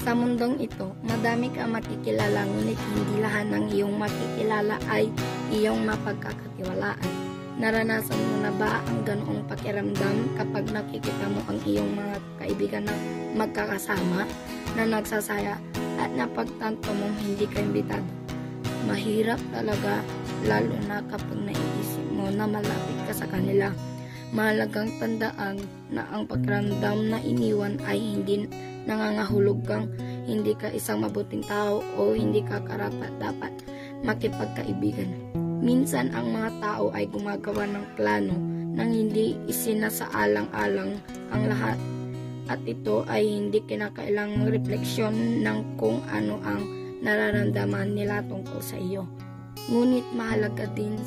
Sa mundong ito, madami kang makikilala, ngunit hindi lahat ng iyong makikilala ay iyong mapagkakatiwalaan. Naranasan mo na ba ang ganoong pakiramdam kapag nakikita mo ang iyong mga kaibigan na magkakasama, na nagsasaya at napagtanto mong hindi ka imbitado? Mahirap talaga, lalo na kapag naiisip mo na malapit ka sa kanila. Mahalagang tandaan na ang pakiramdam na iniwan ay hindi nangangahulog kang hindi ka isang mabuting tao o hindi ka karapat-dapat makipagkaibigan. Minsan ang mga tao ay gumagawa ng plano nang hindi isinasaalang-alang ang lahat, at ito ay hindi kinakailangang refleksyon ng kung ano ang nararamdaman nila tungkol sa iyo. Ngunit mahalaga din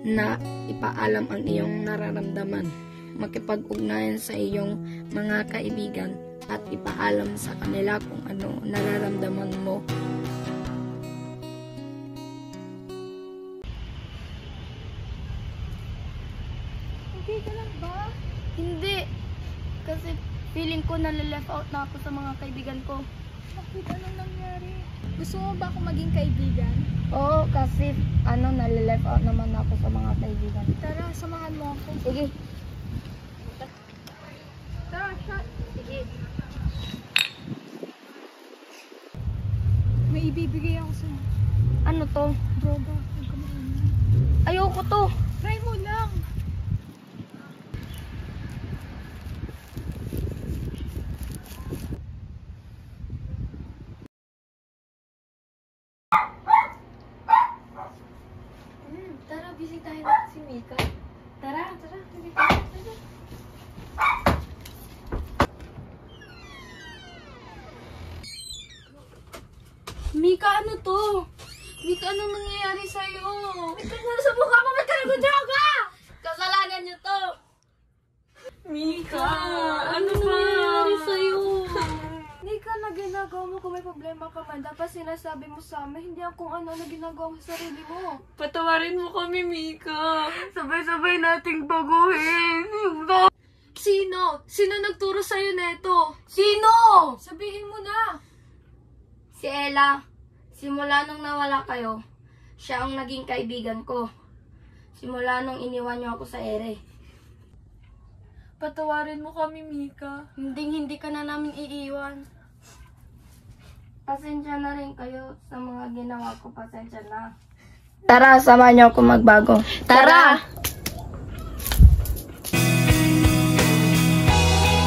na ipaalam ang iyong nararamdaman, makipag-ugnayan sa iyong mga kaibigan at ipaalam sa kanila kung ano nararamdaman mo. Okay ka lang ba? Hindi, kasi feeling ko nalileft out na ako sa mga kaibigan ko. Bakit? Anong nangyari? Gusto mo ba ako maging kaibigan? Oo, kasi nalileft out naman ako sa mga kaibigan. Tara, samahan mo ako. Sige. Tara, shot. Sige. May ibibigay ako sa'yo. Ano to? Droga. Huwag ka mauna. Ayoko to. Try mo lang. Tara, bisitahin natin si Mika. Tara, bisitahin natin. Mika, ano to? Mika, anong nangyayari sa'yo? Ito mo sa mukha mo, ba't ka nag-droga? Kasalanan niyo to. Mika, Ano nangyayari sa'yo? Hindi ka na ginagawa mo kung may problema ka man. Dapat sinasabi mo sa amin, hindi ang kung ano na ginagawa mo sa sarili mo. Patawarin mo kami, Mika. Sabay-sabay nating baguhin. Sino? Sino nagturo sa'yo neto? Sino? Sabihin mo na. Si Ella. Simula nung nawala kayo, siya ang naging kaibigan ko. Simula nung iniwan niyo ako sa ere. Patawarin mo kami, Mika. Hindi ka na namin iiwan. Pasensya na rin kayo sa mga ginawa ko. Pasensya na. Tara, samahan niyo ako magbago. Tara!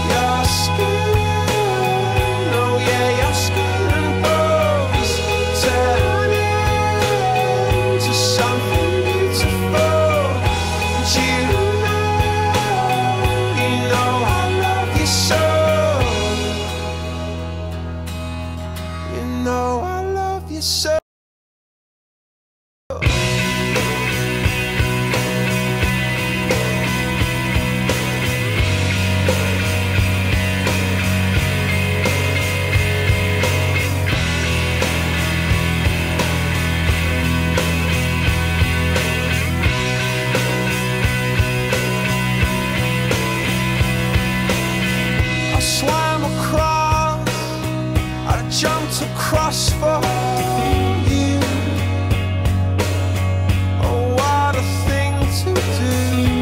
Your skin, oh yeah, your skin bones turn into something beautiful. And you know I love you so. You know I love you so. I swam across, I jumped across for you. Oh, what a thing to do.